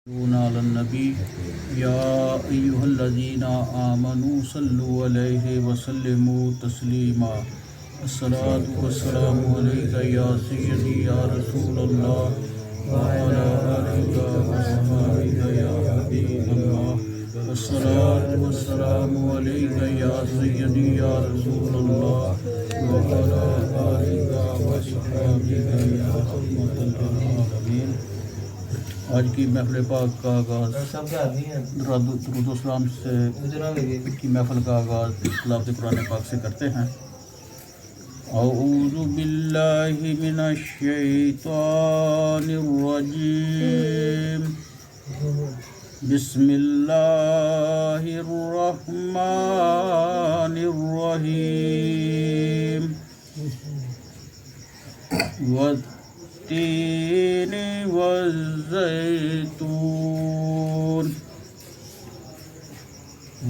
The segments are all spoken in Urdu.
على النبي يا أيها الذين آمنوا صلوا عليه وسلموا تسليما الصلاة والسلام عليك يا سيدي يا رسول الله وعلى آلك وصحبك يا حبيب الله الصلاة والسلام عليك يا سيدي يا رسول الله وعلى آلك وصحبك يا رحمة العالمين. آج کی محفل پاک کا آغاز درود و سلام سے کی محفل کا آغاز تلاوت قرآن پاک سے کرتے ہیں. اعوذ باللہ من الشیطان الرجیم بسم اللہ الرحمن الرحیم والتين والزيتون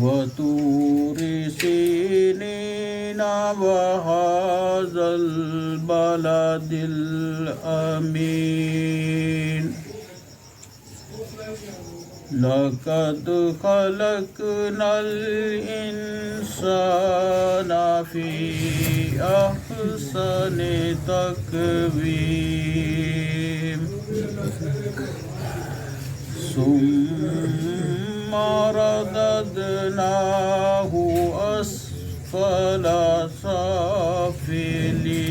وطور سينين وهذا البلد الأمين لقد خلقنا الإنسان في أحسن تقويم ثم رددناه أسفل سافلين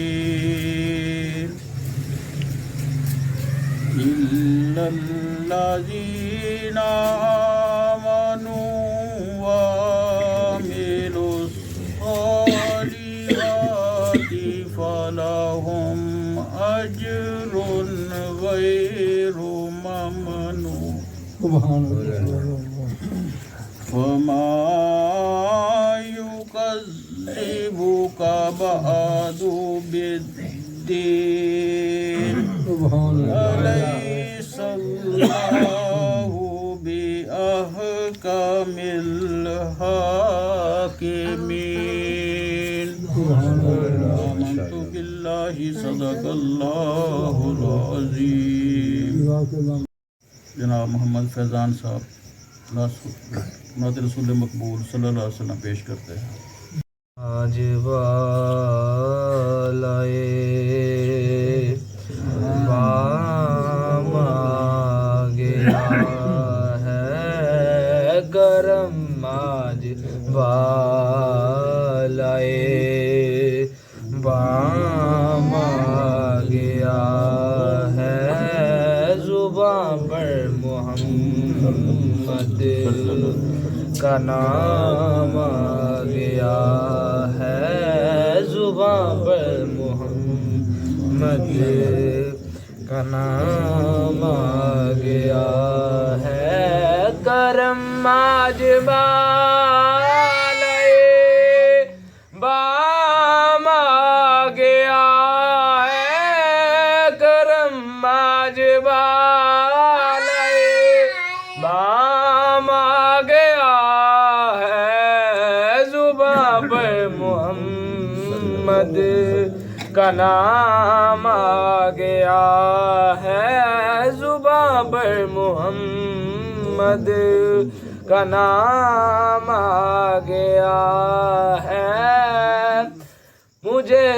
إلا الذين آمنوا وعملوا الصالحات فلهم أجر غير ممنون وما يكذبك بعد بالدين أليس الله بأحكم الحاكمين. آمنت بالله صدق الله العظيم. جناب محمد فیضان صاحب نعت رسول مقبول صلی اللہ علیہ وسلم پیش کرتے ہیں. آج والائے بام آ گیا ہے گرم آج والائے بام آ گیا ہے زباں پر محمد کا نام آ گیا ہے زباں پر محمد کا نام آ گیا ہے کرم آج والائے بام آ گیا ہے کرم آج والائے بام آ گیا ہے زباں پر محمد کا نام آ گیا ہے زباں پر محمد کا نام آ گیا ہے. مجھے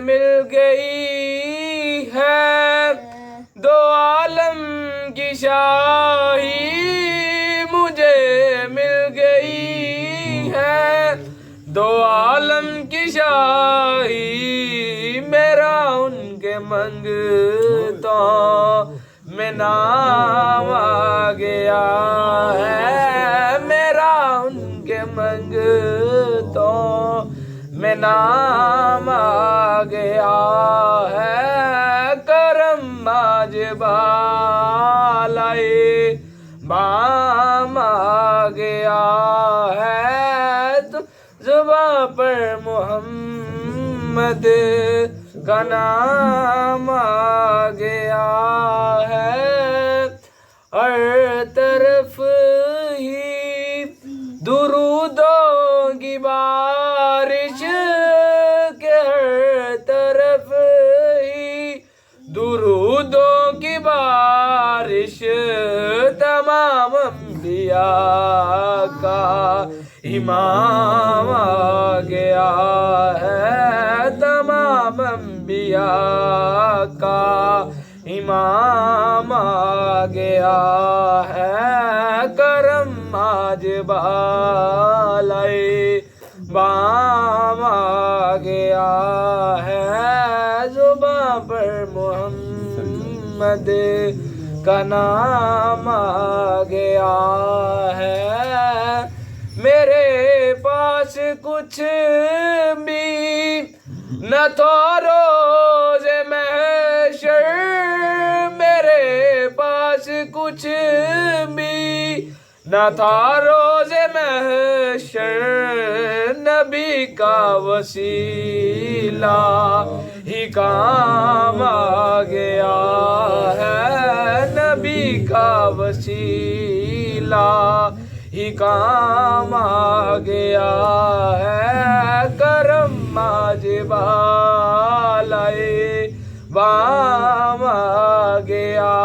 مل گئی ہے دو عالم کی شاہی مجھے مل گئی ہے دو عالم کی شاہی میرا ان کے منگتوں میں نام آ گیا ہے میرا ان کے منگتوں میں نام آ گیا ہے کرم آج والائے بام آ گیا ہے زباں پر محمد کا نام آ گیا ہے. ہر طرف ہی درودوں کی بارش کے ہر طرف ہی درودوں کی بارش تمام انبیاء کا امام آ گیا ہے، تمام انبیاء کا امام آ گیا ہے، کرم آج بالائے بام آ گیا ہے، زباں پر محمد کا نام آ گیا ہے۔ میرے پاس کچھ بھی نہ تھا روز محشر، میرے پاس کچھ بھی نہ تھا روز محشر، نبی کا وسیلہ ہی کام آ گیا ہے، نبی کا وسیلہ ہی کام آ گیا ہے، کرم آج بالائے بام آ گیا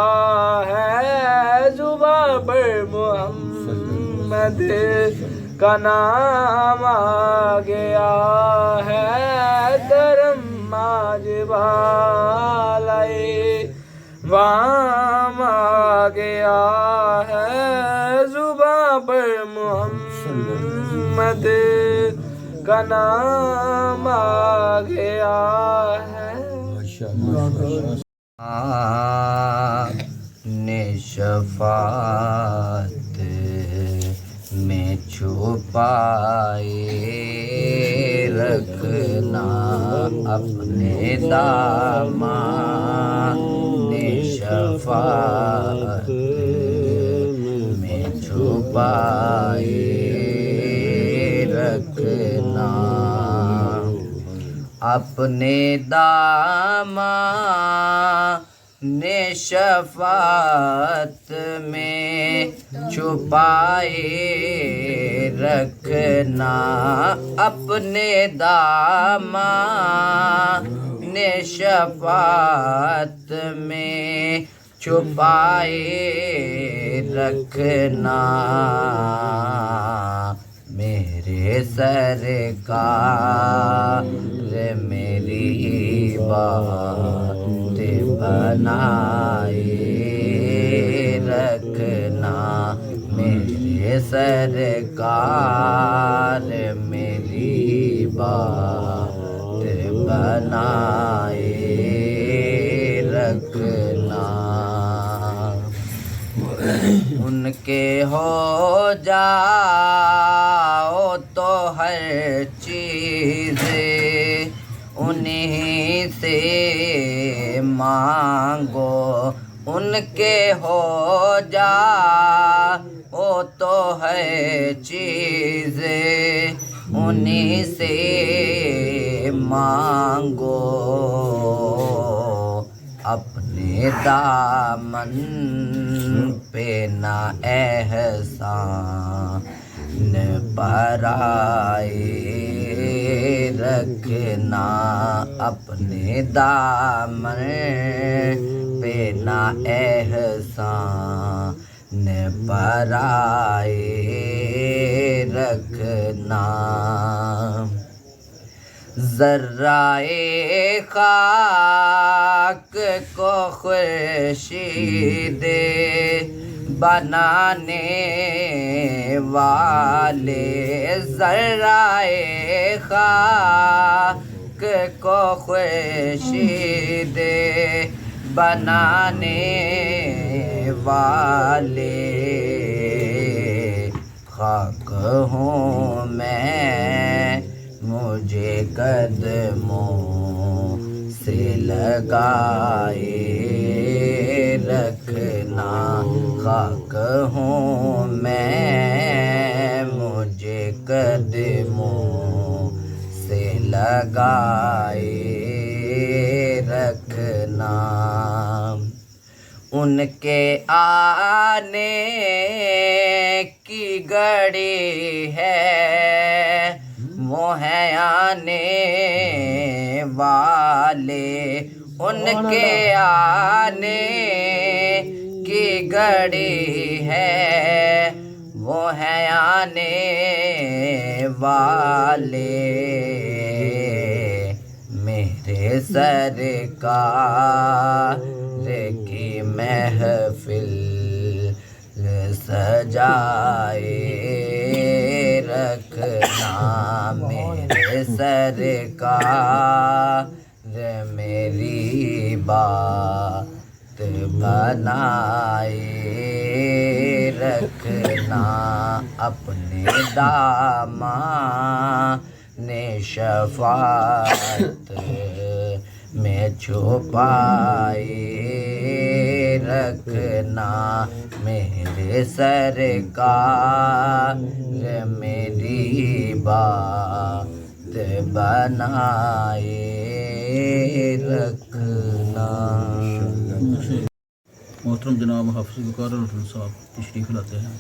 ہے، زباں پر محمد کا نام آ گیا ہے، کرم آج بالائے بام آ گیا ہے، زباں پر محمد کا نام آ گیا ہے۔ نے شفاعت میں چھپائے رکھنا اپنے دامان، نے شفاعت میں چھپائے رکھنا اپنے دامان، نے شفاعت میں چھپائے رکھنا اپنے دامان، نے شفاعت میں چھپائے رکھنا میرے سرکار میری بات بنائے رکھنا، میرے سرکار میری بات بنائے رکھنا، ان کے ہو جاؤ تو ہر چیز انہیں سے مانگو، ان کے ہو جاؤ تو ہر چیز انہیں سے مانگو، اپنے دامن پہ نہ احسان پرائے رکھنا، اپنے دامن پہ نہ احسان پرائے رکھنا، ذرائے خاک کو خورشید بنانے والے، ذرائے خاک کو خورشید بنانے والے، خاک ہوں میں مجھے قدموں سے لگائے رکھنا، خاک ہوں میں مجھے قدموں سے لگائے رکھنا، ان کے آنے کی گھڑی ہے وہ ہیں آنے والے، ان کے آنے کی گھڑی ہے وہ ہیں آنے والے میرے سرکار کی محفل سجائے رکھنا میرے سرکار میری بات بنائے رکھنا اپنے دامان شفاعت میں چھپائے رکھنا میرے سرکار میری بات بنائے رکھنا. محترم جناب حافظ وقار الرحمن صاحب تشریف لاتے ہیں.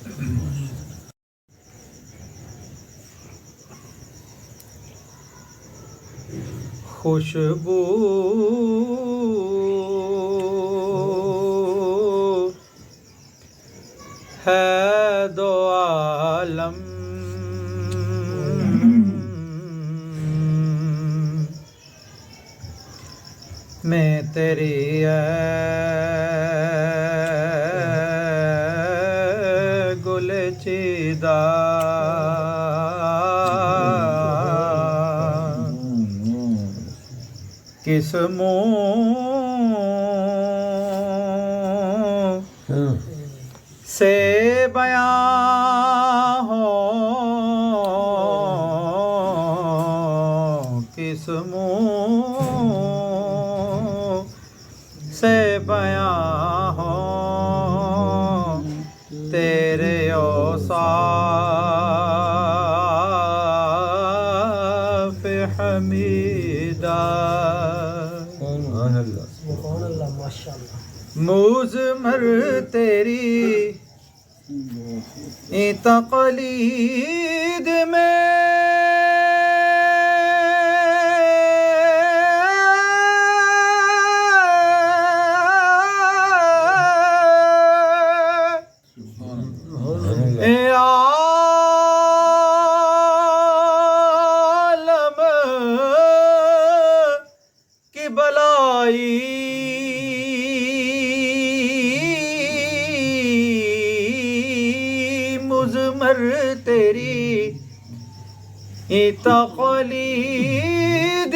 خوشبو ہے دو عالم میں تیری گل چیدہ کس منہ سے بیان ہو کس منہ سے بیان ہو تیرے اوصاف حمیدہ مضمر تیری تقلید میں عالم کی بلائی مضمر تیری تقلید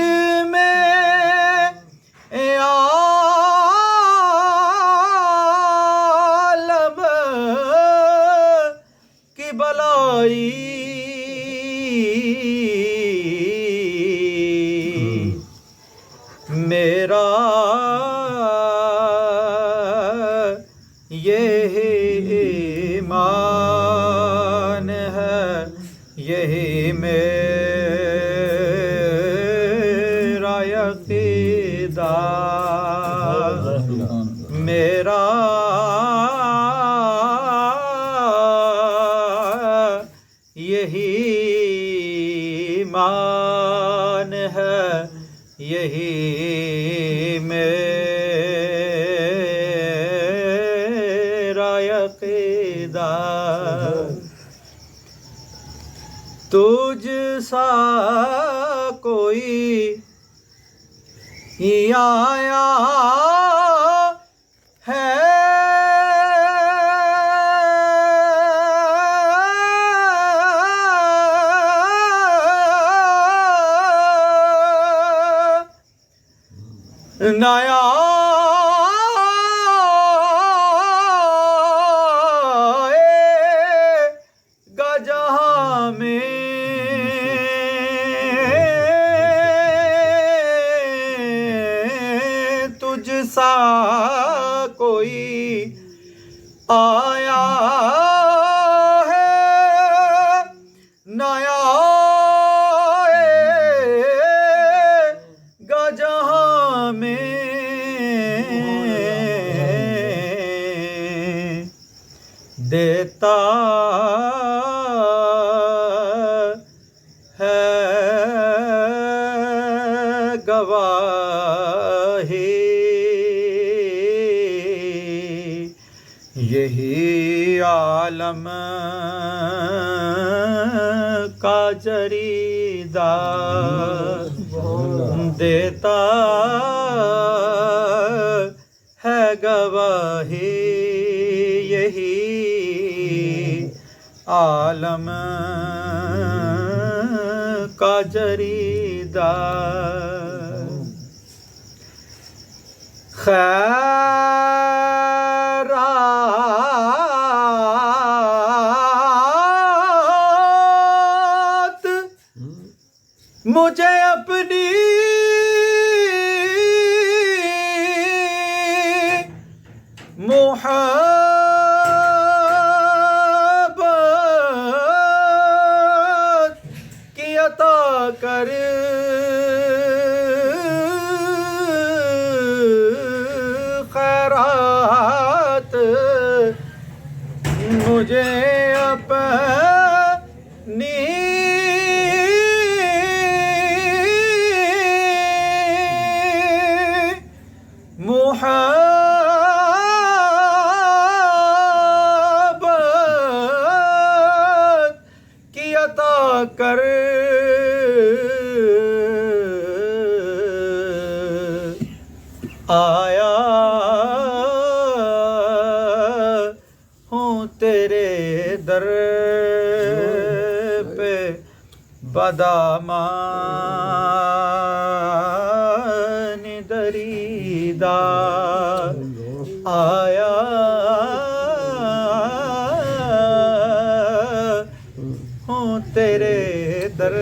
میں عالم کی بلائی میرا یہی ایمان ہے یہی میرا عقیدہ میرا یہی ایمان ہے یہی میرا عقیدہ تجھ سا کوئی آیا ہے نیا گا جہاں میں تجھ سا کوئی آیا ہے نیا گا جہاں میں دیتا ہے گواہی یہی عالم کا جریدہ دیتا ہے گواہی یہی عالم کا جریدہ خیرات مجھے اپنی محبت کی عطا کر خیرات مجھے اپنی محبت کی عطا کر آیا ہوں تیرے در پہ بدامان دریدہ آیا ہوں تیرے در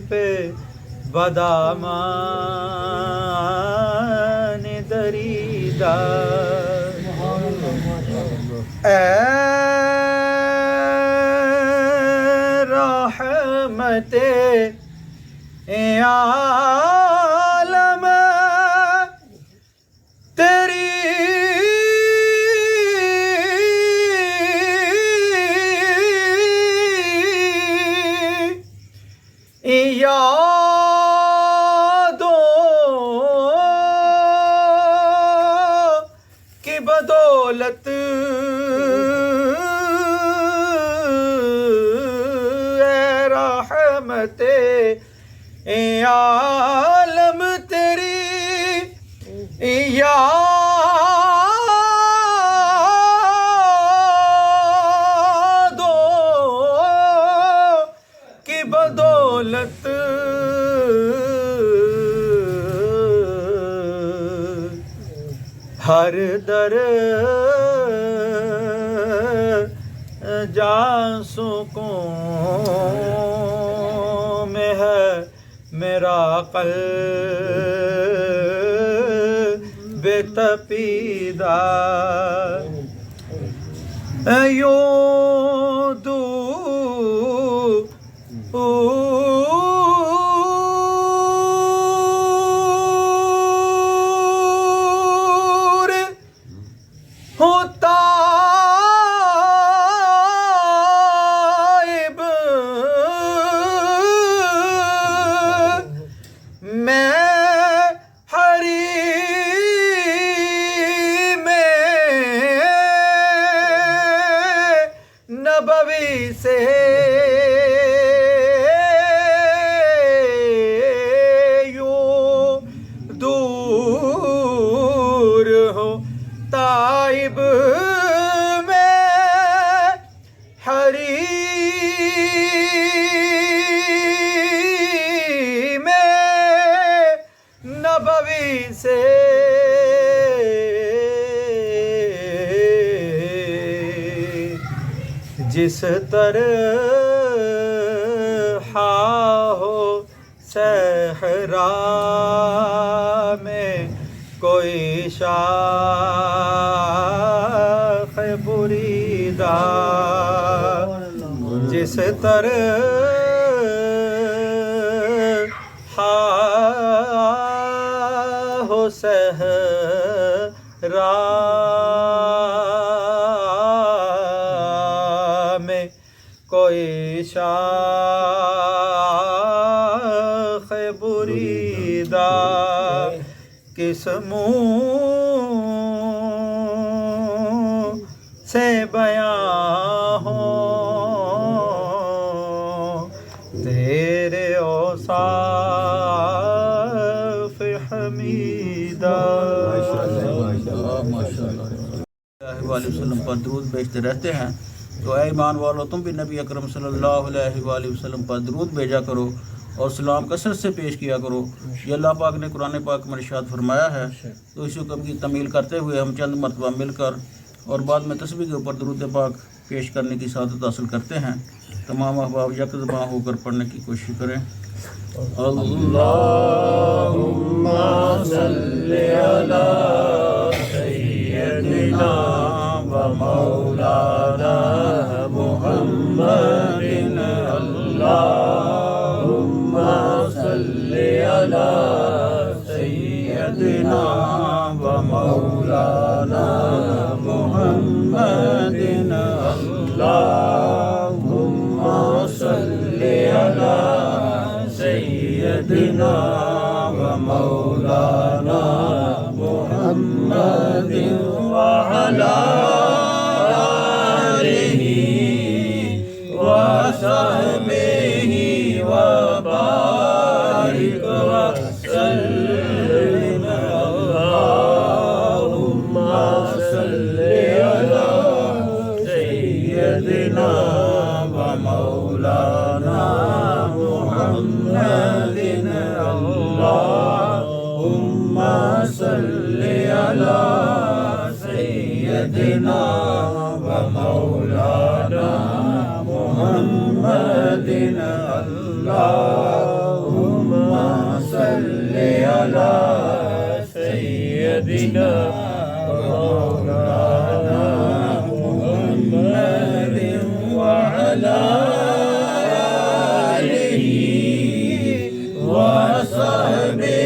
پہ بدامان دریدہ اے رحمت عالم تیری یادوں کی بدولت اے رحمت عالم تیری یادوں کی بدولت ہر در جان سکون میں ہے میرا قلب تپیدہ یوں دور ہوتا نبوی سے یوں دور ہو طائب میں حریم نبوی سے جس طرح ہو صحرا میں کوئی شاخ بریدہ جس طرح ہو صحرا میں کوئی شاخ بریدہ کس منہ سے بیان ہوں تیرے اوصاف حمیدہ. علیہ وسلم پر درود بھیجتے رہتے ہیں. تو اے ایمان والو تم بھی نبی اکرم صلی اللہ علیہ وآلہ وسلم پر درود بھیجا کرو اور سلام کثرت سے پیش کیا کرو. یہ اللہ پاک نے قرآن پاک میں ارشاد فرمایا ہے. تو اس حکم کی تمیل کرتے ہوئے ہم چند مرتبہ مل کر اور بعد میں تسبیح کے اوپر درود پاک پیش کرنے کی سعادت حاصل کرتے ہیں. تمام احباب یک زباں ہو کر پڑھنے کی کوشش کریں. اللہم صلی علی سیدنا و مولانا محمد. اللہم صلی علی سیدنا و مولانا محمد. اللہم صلی علی سیدنا و مولانا محمد وعلی آلہ وصحبہ وبارک وسلم. اللہم صلی علی سیدنا و مولانا محمد. اللہم صلی علی سیدنا و مولانا محمد. اللہم صلی علی سیدنا و مولانا محمد وعلی آلہ وصحبہ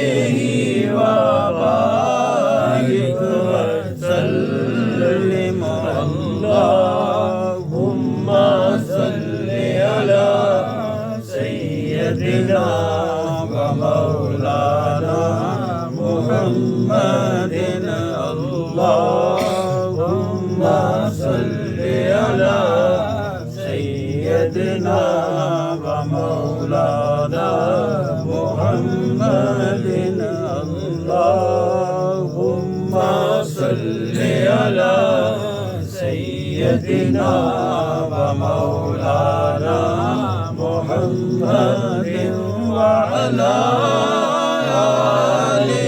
وبارک وسلم. اللہم صلی علی سیدنا و مولانا محمد. اللہم صلی علی سیدنا و مولانا محمد. اللہم صلی علی سیدنا و مولانا محمد وعلی آلہ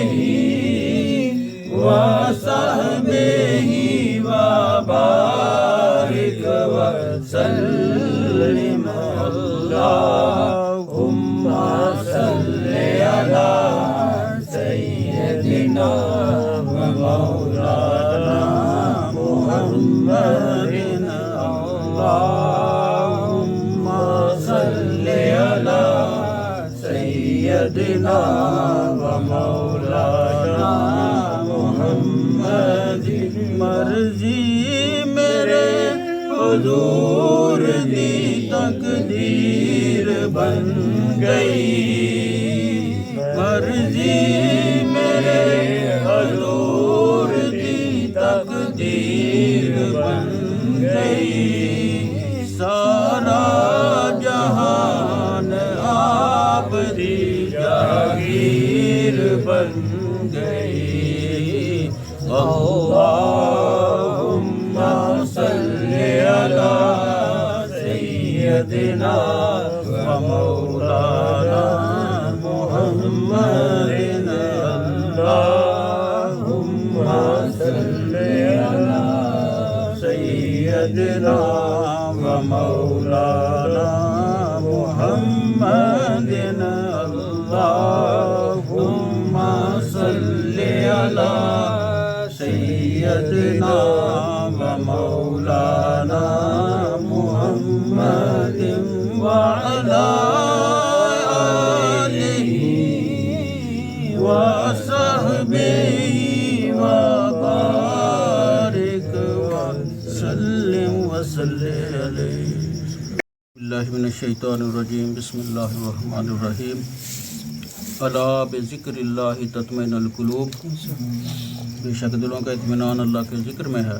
وصحبہ وبارک وسلم. اللہم صلی علی سیدنا و مولانا محمد. اللہم صلی علی سیدنا و مولانا محمد. مرضی میرے حضور دی تقدیر بن گئی. مرضی میرے حضور دی تقدیر بن گئی. سارا جہان آپ دی جاگیر بن گئی. اللہم صلی علی سیدنا و مولانا محمد. اللہم صلی علی سیدنا و مولانا محمد. اللہم صلی علی سیدنا و مولانا محمد وعلی آلہ وصحبہ وبارک وسلم وصلی علیہ. اللہ من الشیطان الرجیم. بسم اللہ الرحمن الرحیم. الا بذکر اللہ تطمئن القلوب. بے شک دلوں کا اطمینان اللہ کے ذکر میں ہے.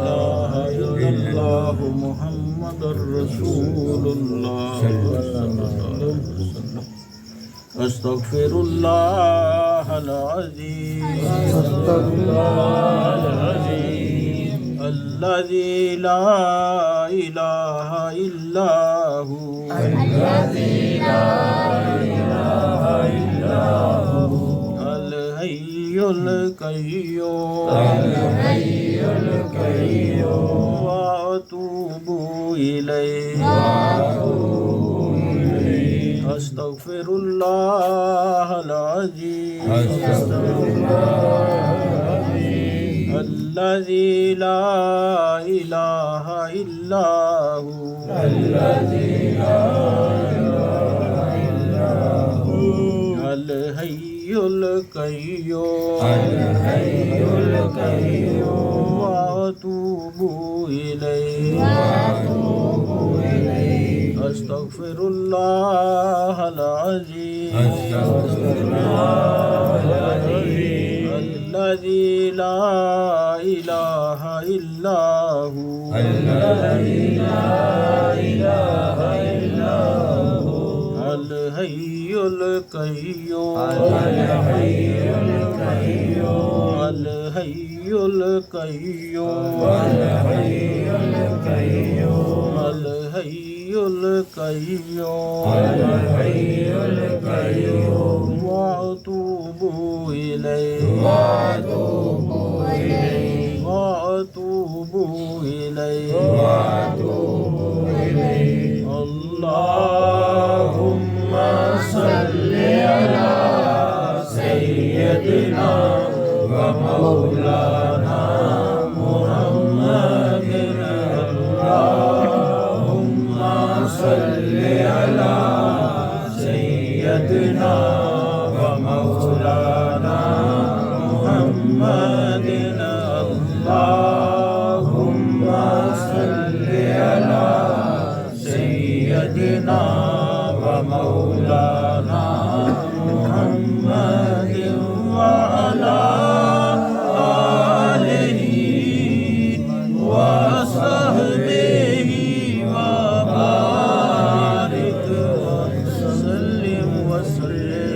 اللہ محمد رسول اللہ صلی اللہ علیہ وسلم استغفر اللہ العظیم الذی لا الہ الا ہو الحی القیوم واتوب الیہ استغفر اللہ العظیم الذی لا الہ الا ہو الحی القیوم واتوب الیہ استغفر اللہ العظیم الذی لا الہ الا ہو الحی القیوم الحی القیوم الحی القیوم واتوب الیہ واتوب الیہ اللہم صل علی سیدنا و مولانا محمد اللہم صل علی سیدنا و مولانا محمد اللہم صل علی سیدنا و مولانا محمد وعلی آلہ وصحبہ وبارک وسلم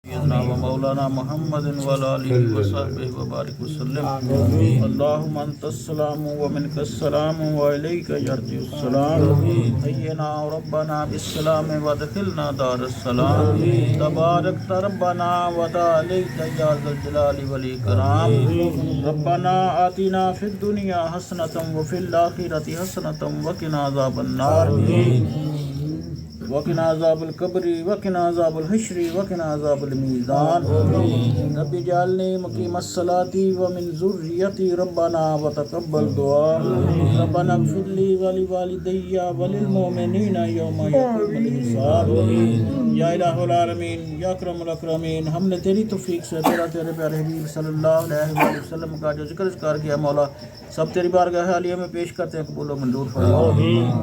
سیدنا و مولانا محمد وعلی آلہ وصحبہ وبارک وسلم اللہم انت السلام ومنک السلام وعلیک یرجع السلام حینا ربنا بالسلام وادخلنا دار السلام تبارک ربنا وتعالیت یا ذا الجلال والاکرام ربنا آتنا فی الدنیا حسنۃ وفی الآخرۃ حسنۃ وقنا عذاب النار وقنا عذاب القبر وقنا عذاب الحشر وقنا عذاب الميزان رب اجعلني مقيم الصلاة ومن ذريتي ربنا وتقبل دعاء ربنا اغفر لي ولوالدي وللمؤمنين يوم يقوم الحساب یا الہ العالمین یا اکرم الاکرمین ہم نے تیری توفیق سے تیرے پیارے حبیب صلی اللہ علیہ وآلہ وسلم کا جو ذکر اذکار کیا مولا سب تیری بارگاہ عالیہ میں پیش کرتے ہیں قبول و منظور فرما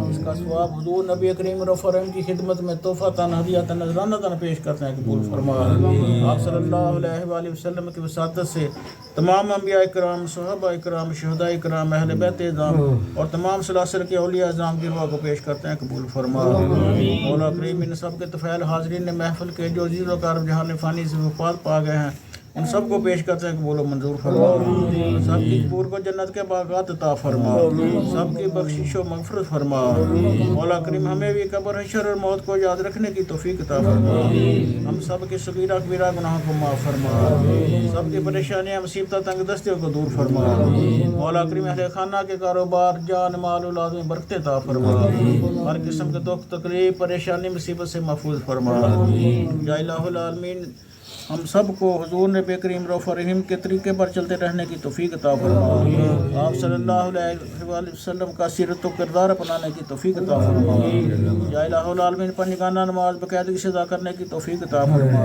اس کا ثواب حضور نبی کریم رف الرحم کی خدمت میں تحفہ تن ہدیہ تن نذرانہ تن پیش کرتے ہیں قبول فرما آپ صلی اللہ علیہ وآلہ وسلم کی وساطت سے تمام انبیاء اکرام صحابہ اکرام شہداء اکرام اہل بیت اعظام اور تمام سلاسل کے اولیاء اعظام کی دعا کو پیش کرتے ہیں قبول فرما مولا کریم ان سب کے طفیل حاضرین محفل کے جو عزیز و کارب جہان فانی سے وفات پا گئے ہیں ان سب کو پیش کرتے ہیں قبول و منظور فرما سب کی قبور کو جنت کے باغات عطا فرما سب کی بخشش و مغفرت فرما مولا کریم ہمیں بھی قبر حشر اور موت کو یاد رکھنے کی توفیق عطا فرما ہم سب کے صغیرہ کبیرہ گناہوں کو معاف فرما سب کی پریشانیاں مصیبتیں تنگ دستیوں کو دور فرما مولا کریم اہل خانہ کے کاروبار جان مال اولاد میں برکت عطا فرما ہر قسم کے دکھ تکلیف پریشانی مصیبت سے محفوظ فرما یا الہ العالمین ہم سب کو حضور نبی کریم رؤوف رحیم کے طریقے پر چلتے رہنے کی توفیق عطا فرما آپ صلی اللہ علیہ وآلہ وسلم کا سیرت و کردار اپنانے کی توفیق عطا فرما یا الہ العالمین پنجگانہ نماز باقاعدگی سے ادا کرنے کی توفیق عطا فرما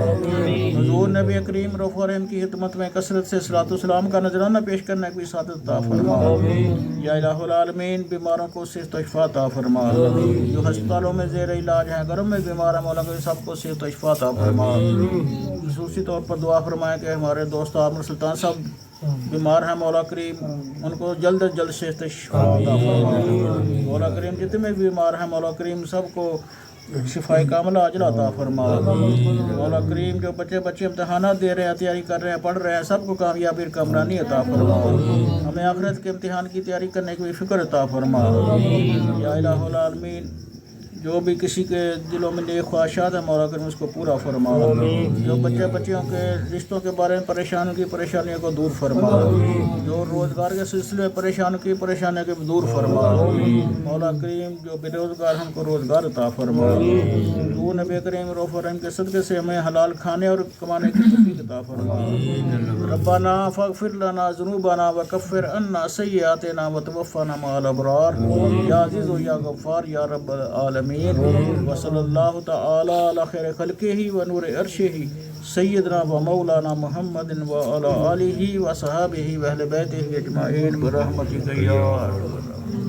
حضور نبی کریم رؤوف رحیم کی خدمت میں کثرت سے صلاۃ و سلام کا نذرانہ پیش کرنے کی سعادت عطا فرما یا الہ العالمین بیماروں کو صحت و شفا عطا فرما جو ہسپتالوں میں زیر علاج ہیں گھروں میں بیمار ہیں مولا کریم سب کو صحت و شفا عطا فرما خصوصی طور پر دعا فرمائیں کہ ہمارے دوست عامر سلطان صاحب بیمار ہیں مولا کریم ان کو جلد از جلد سے شفا عطا فرما مولا کریم جتنے بھی بیمار ہیں مولا کریم سب کو شفا کاملہ عاجلہ عطا فرما مولا کریم جو بچے امتحانات دے رہے ہیں تیاری کر رہے ہیں پڑھ رہے ہیں سب کو کامیابی اور کامرانی عطا فرما ہمیں آخرت کے امتحان کی تیاری کرنے کی فکر عطا فرما یا الہ العالمین جو بھی کسی کے دلوں میں نیک خواہشات ہیں مولا کریم اس کو پورا فرما جو بچیوں کے رشتوں کے بارے میں پریشانیوں کو دور فرما جو روزگار کے سلسلے میں پریشانیوں کو دور فرما مولا کریم جو بے روزگار ہم کو روزگار عطا فرما تو نبی کریم رؤوف الرحیم کے صدقے سے ہمیں حلال کھانے اور کمانے کی توفیق عطا فرما ربنا فاغفر لنا ذنوبنا وکفر عنا سیئاتنا وتوفنا مع الابرار یا عزیز و یا غفار یا رب العالمین وصلی اللہ تعالی علی خیر خلقہ و نور عرشہ سیدنا و مولانا محمد و علی آلہ و صحابہ و اہل بیتہ اجمعین برحمتک یا ارحم الراحمین.